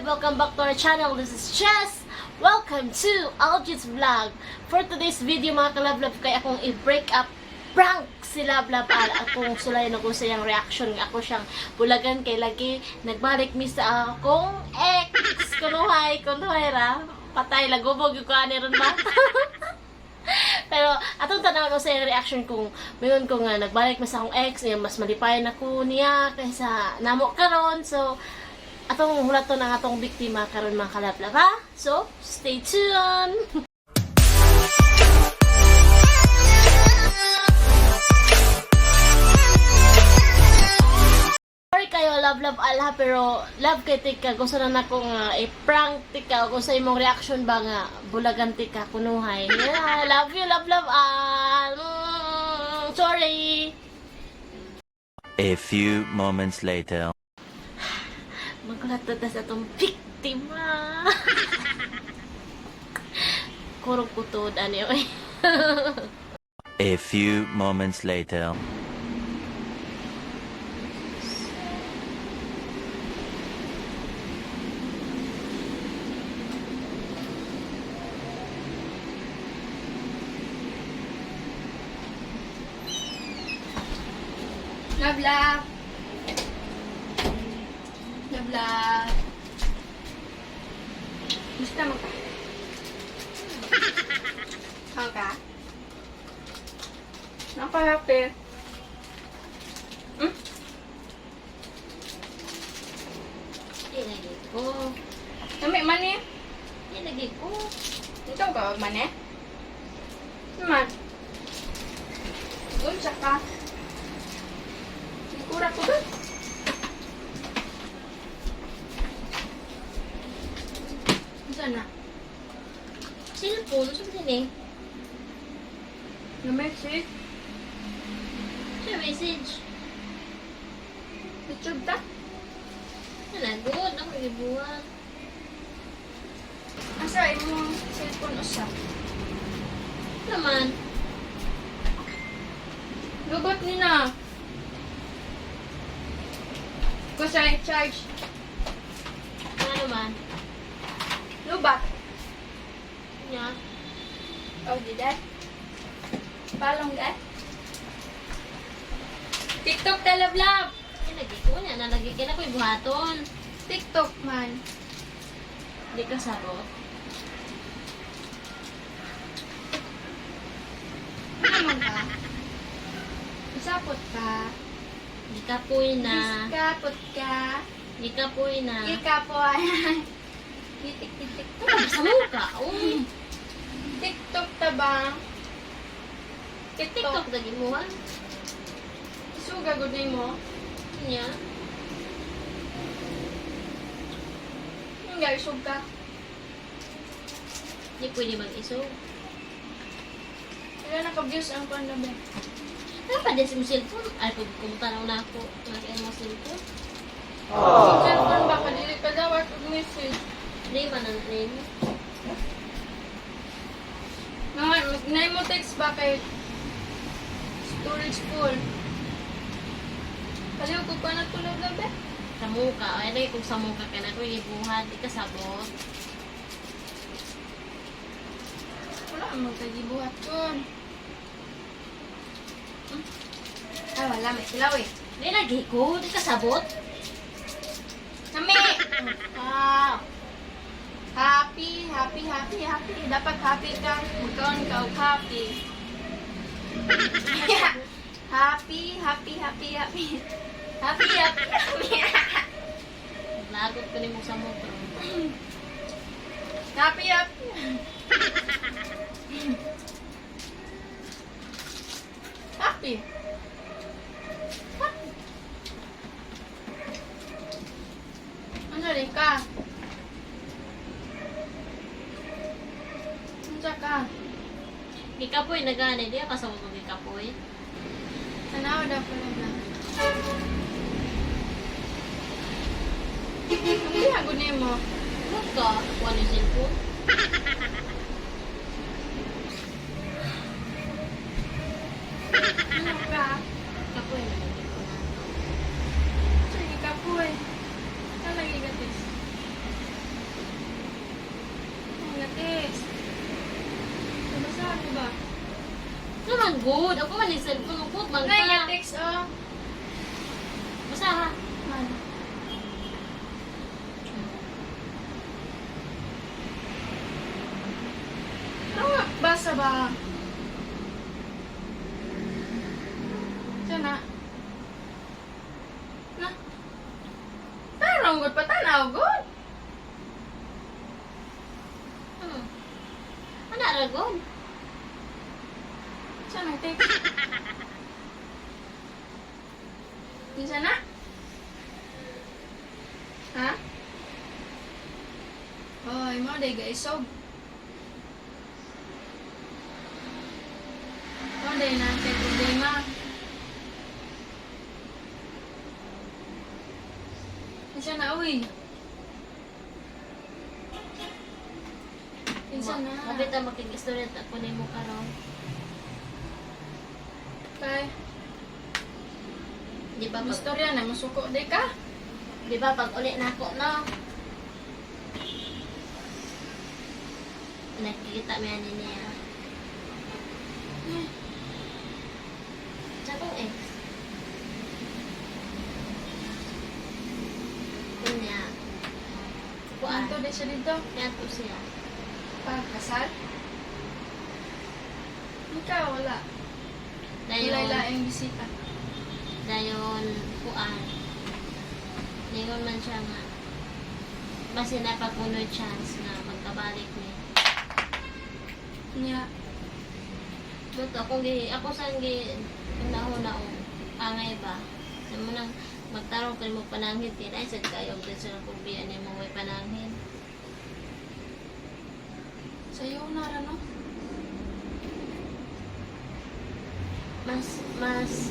Love! Welcome back to our channel. This is Chess! Welcome to Aljit's Vlog. For today's video mga ka-love-love, kaya akong i-break up prank si Love-Love Al. Akong sulayan ako sa iyang reaction. Ako siyang bulagan kay lagi nagbalik mi sa akong ex. Kunuhay ra. Patay, lagubog yung kuha ron ba? Pero atong tanaw ko sa iyang reaction kung mayon ko nga nagbalik mi sa akong ex, mas malipayan ako niya kaysa namo karon. So atong hulaton ang atong biktima karon mga kalab-lab ha. So stay tuned. Sorry kayo love ala, pero love kay tika gusto na nako nga i-prank tika kung sa imong reaction ba nga bulagan tika kunuhay. Yeah, love you love al. Sorry. A few moments later. Magulat na sa itong biktima. Kurong putod, ano yun? A few moments later. Love. Love. Gusto mo ka? Saan ka? Napalaki. Ilagay ko. Nami man eh. Ilagay ko. Ito ka man eh. Naman. Unsa ka? Sigura ko ba? Saan na? Cellphone, saan din eh? Na-message? Siya message. YouTube ta? Nalagod, ako ibuhat. Asa imong cellphone usa? Naman. Lugot ni na. Ko sa charge. Ano naman? Lubat. Niya. Oh, di that? Palong that? TikTok ta love. Ilagay ko niya. Nalagay ka na ko ibuhaton. TikTok man. Hindi ka sabot. Ano ka? Isapot ka. Ikapoy na. Iskapot ka. Ikapoy na. Ikapoy. Titik. Sa muka. Uy. TikTok ta ba? TikTok lagi mo ha. Isuga gud mo. Niya. Nga isug ka. Hindi pwede mag-iso. Wala naka-views ang pandabe. Ano pa din si cellphone? Ay, pagkumutanaw na ako. Nakailan mo cellphone? Cellphone ba kadili ka daw at message. Hindi man ang name. Naman, magnay mo text ba kay storage full. Kaliw ko pa na tulog na ba? Sa muka. Ay, lagi kung sa muka ka na ko ibuhat. Di ka sabot. Wala, magkagibuhat ko. Ay, wala, may silaw eh. Hindi lagi ko. Di ka sabot. Nami! Ah! Happy. Dapat happy ka. Magkaon ka og happy. Happy. Lagot ko ni mo sa muka. Happy. Happy. Ano rin ka? Unsa ka? Ikapoy na gani. Di ka sabot ng ikapoy. Tanaw daw pala na. Ang bihagod niyo mo. Huwag ka. Kuha ni cellphone. Ano ka? Ikapoy na. Sige ka po eh. Nalagay ka tis. Ano ba? Naman good. Ako man yung cellphone ko. Man Nay, nga ka. text, oh. Basta ha. Man. Ano, basa ba? Sana. Na. Tarong good pa tanaw good. Ano aragon? Sana text. Bisa na? Ha? Hoy, mo day guys, so. Mo day na kay problema. Bisa na uy. Bisa na. Mabita makikistorya ako ni mo karon. Kay, Di ba pag, istorya na masuko day ka. di ba pag uli na ako no? Nakikita mo yan niya. Sa kong ex. Kunya. Kuan. Anto day siya dito. Kaya to siya. Pagkasal. Ikaw wala. Dayon, Laing bisita. dayon, kuan. Dayon man siya nga. Basta na pagpunoy chance na magkabalik niya. Niya. Buto ako sang gi una-una o angay ba. Sa mo nang magtarong ka mo pananghin tinay sad kayo din sa kubian ni mo may pananghin. Sa'yo na rin, no? Mas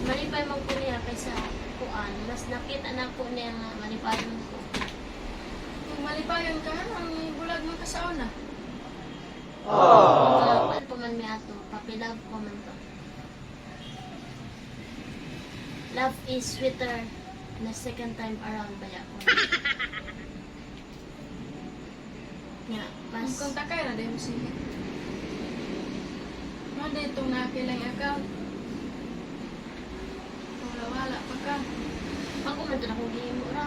malipay man ko niya kaysa kuan. Mas nakita na ko niya nga malipay man ko. Kung malipayon ka, ang bulag mo kasaon na. Kuan pa man mi ato, papilab ko man to. Love is sweeter na second time around ba ko. Nga, mas Kung takay na din mo sige. Ano din itong nakilang account? Wala pa ka. ako man to na kong gihimo ra.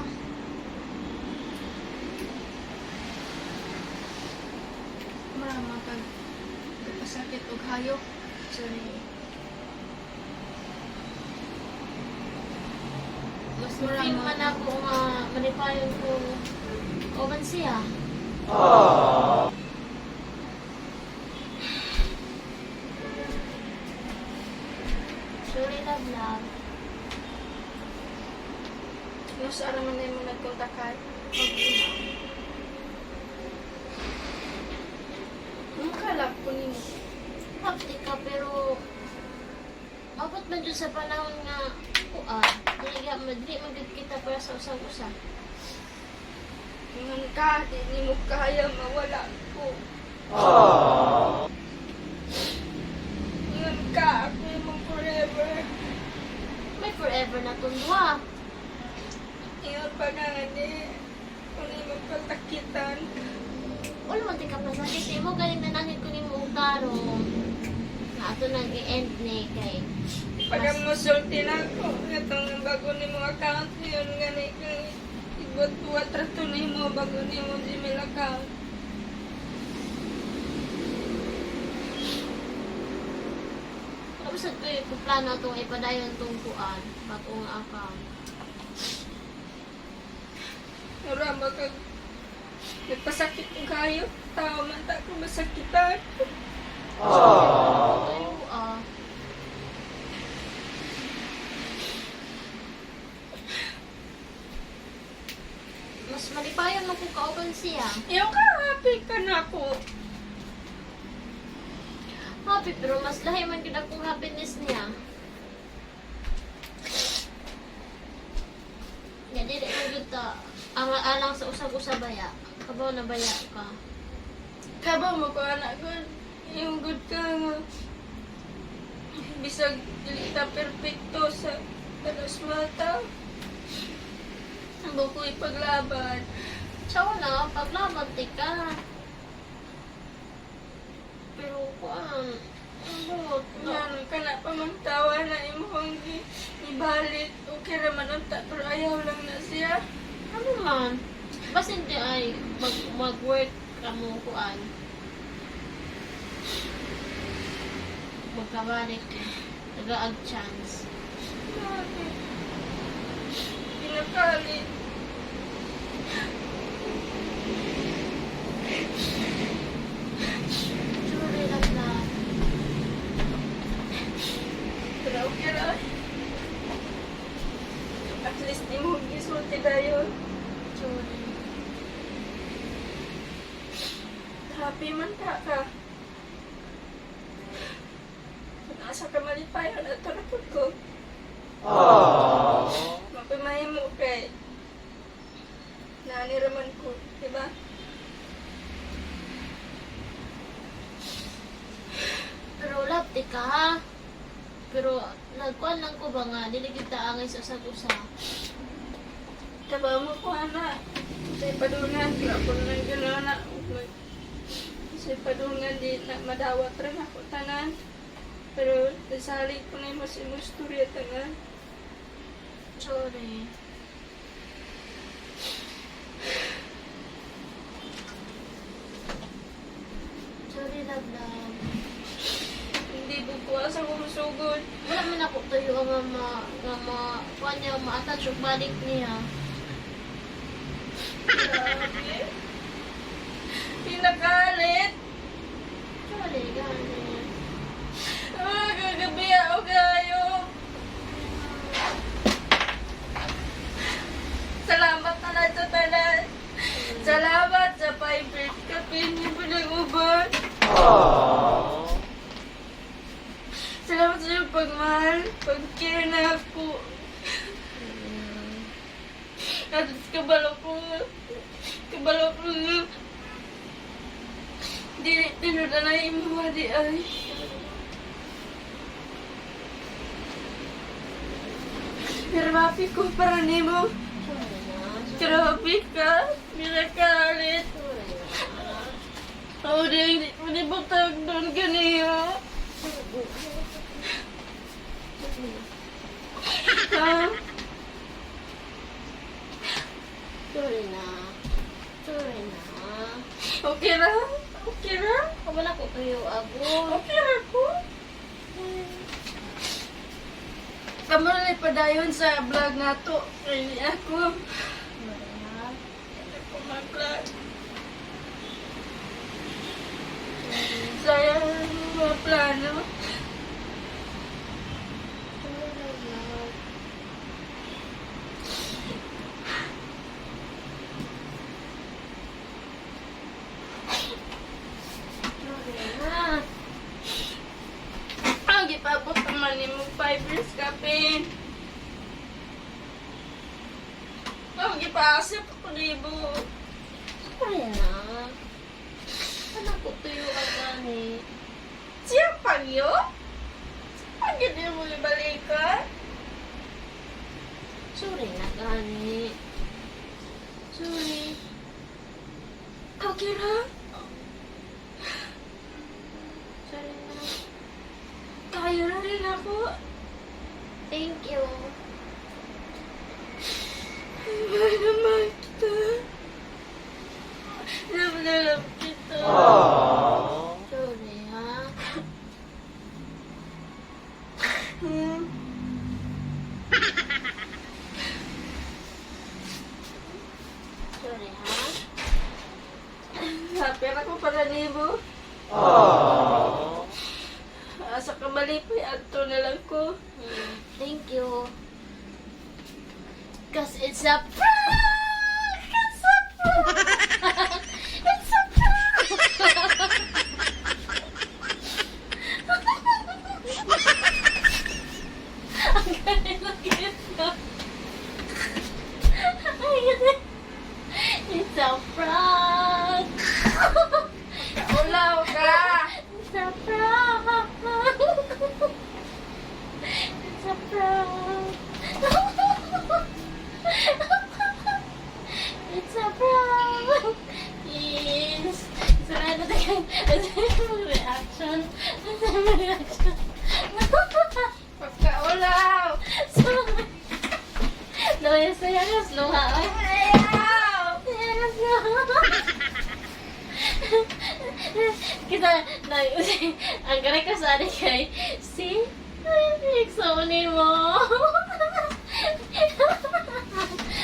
Marama kag pasakit og hayop. Sorry. Mas feel man ako nga malipayon ko oban siya. Sorry, love. Mas araman na yung nagkontakay. Ang kalap ko ni mo. Hapti ka, pero abot man dyan sa panahon nga dili magigit kita para sa usang-usa. Ngan ka, di mo kaya mawala ko. Ngan ka, ako mo forever. May forever na tundwa. Iyon pa nga ni. Kung di mo pagtakitan. Wala man tika pasakit. Mo galing na nangit ko ni mo tarong. Nga ato nang i-end ni kay. Pagka mo sulti na ako, itong bago ni mo account, yun nga ni kang ibot-buat rato ni mo bago ni mo Gmail account. Tapos ko yung plano itong ipadayon itong kuan. Bagong account. Marama kag nagpasakit ng kayo. Tao man ta ko masakitan. Ito yung mas malipayon mo kung kauban siya. Ayaw ka, happy ka na ako. Happy, pero mas lahi man gid akong happiness niya. Ya, dili mo gud ta ang alang sa usag-usa baya. Kabaw na baya ka. Kabaw mo ko anak ko. Yung good ka nga. Bisag dili ta perfecto sa talos mata. Ang ko ipaglaban. Sawa na, paglaban ka. Pero kuan, Ambot. Yan, kana pa magtawa na imong ibalit. Okay raman unta, pero ayaw lang na siya. Ano man? Bas hindi ay mag-work ka mo kuan. Magkabalik eh. Nag-aag chance. Bakit? Pinakalit. Sorry lang na. Pero okay ra. At least di mo gisulti dayon. Sorry. Happy man ka. Asa ka malipayon at tarapod ko. Mapimahimo kay naniraman ko, diba? Pero lapti ka ha. Pero nagkuan lang ko ba nga, dili kita angay sa usag-usa. Taba mo ko, ana. Sa padungan, kapon lang gano'n na. Sa padungan, di na madawat rin ako tanan. Pero nasali ko na yung mas imusturya tanan. Sorry. Sorry, love. Hindi bukuha sa kong sugod. Wala man ako tayo kuan niya, ma-attach yung balik niya. Grabe. Pinagalit. Sorry, gani. Gagabi ako kayo. Salamat na lang sa tanan. Salamat sa 5 days ka. Hindi mo nang uban. Salamat sa iyong pagmahal. Pag-care na ako. At kabalo ko. Tinuda na yung mga di ay. Grabe ko para nimo. Sorry na. Grabe ka. Minakalit. Sorry na. Oh, di butag doon ganiyo. Ha? Sorry na. Sorry na. Okay ra? Okay ra? Wala ko tayo agol. Okay ra ko? Kamu na padayon sa vlog na to. Ay, ako. Sorry na. Hindi ko mag-vlog. Sayang ang mga plano. Sorry na. Sorry na. Ang gipabot naman ni mo 5 years kapin. Ang gipaasip ako libo. Sorry na. Wala ko tayo agani. Siya pagyo? Pag hindi mo ibalikan? Sorry na gani. Sorry. Okay ra? Sorry na. Kaya na rin ako. Thank you. Mahal naman kita. Love na love kita. Sorry ha. Hmm. Sorry ha. Happy ako para libo. Asa ka malipay, ato na lang ko. Thank you. Cause it's a prank! It's a prank! It's a prank! Ang galing ng gitna. Ang galing. It's a prank! Ulaw ka! It's a prank! It's a prank! It's a prank! Yes! Sarado na kayo. Reaction. reaction. Pagkaulaw! Luya saya ka, luha. Ayaw! Yes, luha. Kita, ang kare ka sa akin kay, see? Examine mo.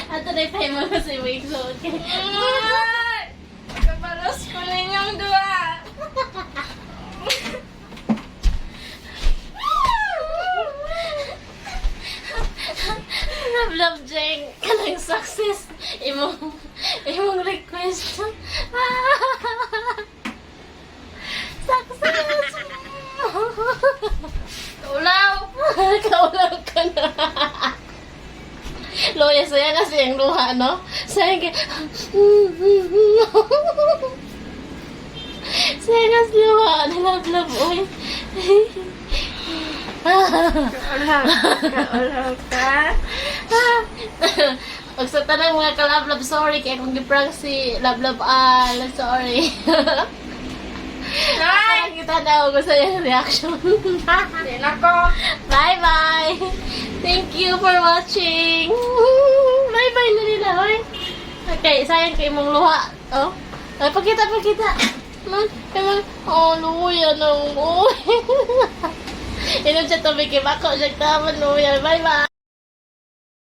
Ato na ipay mo kasi mo examine kay. Ay! Pagkabalos ko ninyong dua! Love Jeng, kanang success. Imong request. Success! Ulaw! Kaulang ka na. Loya, saya kasi yung luha, no? Saya ka... Saya kasi luha. Nalab-lab, oy. Kaulaw! Kaulaw ka? Huwag sa tanang mga kalab-lab, sorry. Kaya kung giprank si lab-lab, sorry. Ay! Kita daw gusto yung reaction. Hindi na ko! Bye-bye! Thank you for watching! Bye-bye na nila, hoy! Okay, sayang kayo mong luha. Oh? Ay, pakita! Man, luya na mo. Inom siya tubig, ibako siya taman, luya. Bye-bye!